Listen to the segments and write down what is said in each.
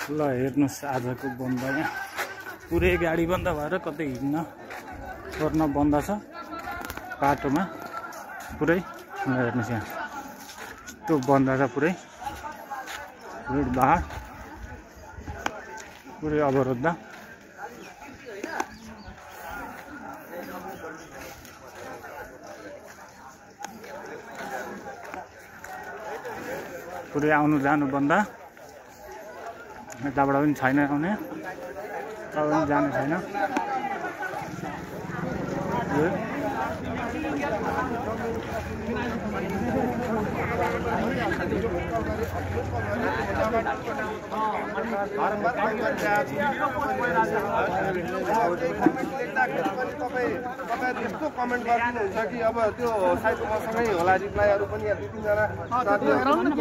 ल हेर्नुहोस् आजको बन्द यहाँ पुरै गाडी बन्द भएर कतै हिँड्न गर्न बन्द छ बाटोमा पुरै। हेर्नुहोस् यहाँ यस्तो बन्द छ पुरै भिडभाड पुरै अवरुद्ध। पुरै आउनु जानु बन्द। यताबाट पनि छैन आउने, तब पनि जाने छैन। यस्तो कमेन्ट गरिदिनुहुन्छ कि अब त्यो सायद मसँगै होला रिप्लाईहरू पनि यहाँ 2-3 जना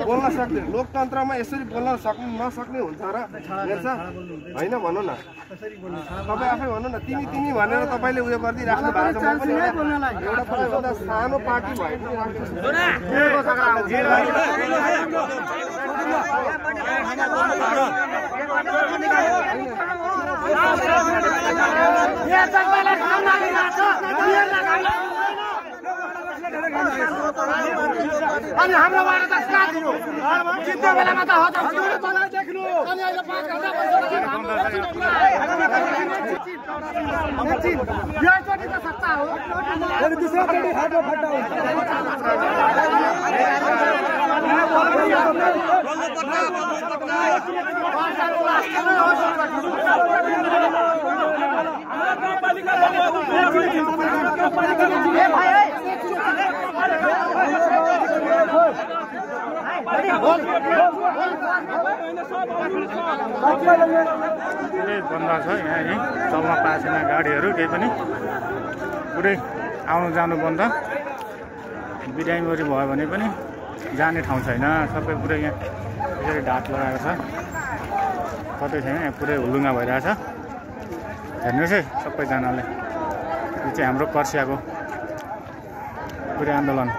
बोल्न सक्दैन। लोकतन्त्रमा यसरी बोल्न नसक्ने हुन्छ र हेर्छ होइन? भन्नु न तपाईँ आफै भन्नु न। तिमी भनेर तपाईँले उयो गरिदिइराख्नु भएको छ। म पनि एउटा तपाईँभन्दा सानो पार्टी भए पनि अनि हाम्रो बारे त साथीहरु जित्ने बेलामा त हजाम देख्नु अनि अहिले 5 घण्टा यो चोटी त सत्ता हो। अनि दूसरा चोटी खाटो फट्टा हो। पुरै बन्द छ यहाँ चल्न पाएको छैन गाडीहरू केही पनि। पुरै आउनु जानु बन्द। बिरामीहरू भयो भने पनि जाने ठाउँ छैन। सबै पुरै यहाँ यसरी ढाट लगाएको छ, कतै छैन। यहाँ पुरै हुलुङ्गा भइरहेछ। हेर्नुहोस् है सबैजनाले। यो चाहिँ हाम्रो कर्सियाको पुरै आन्दोलन।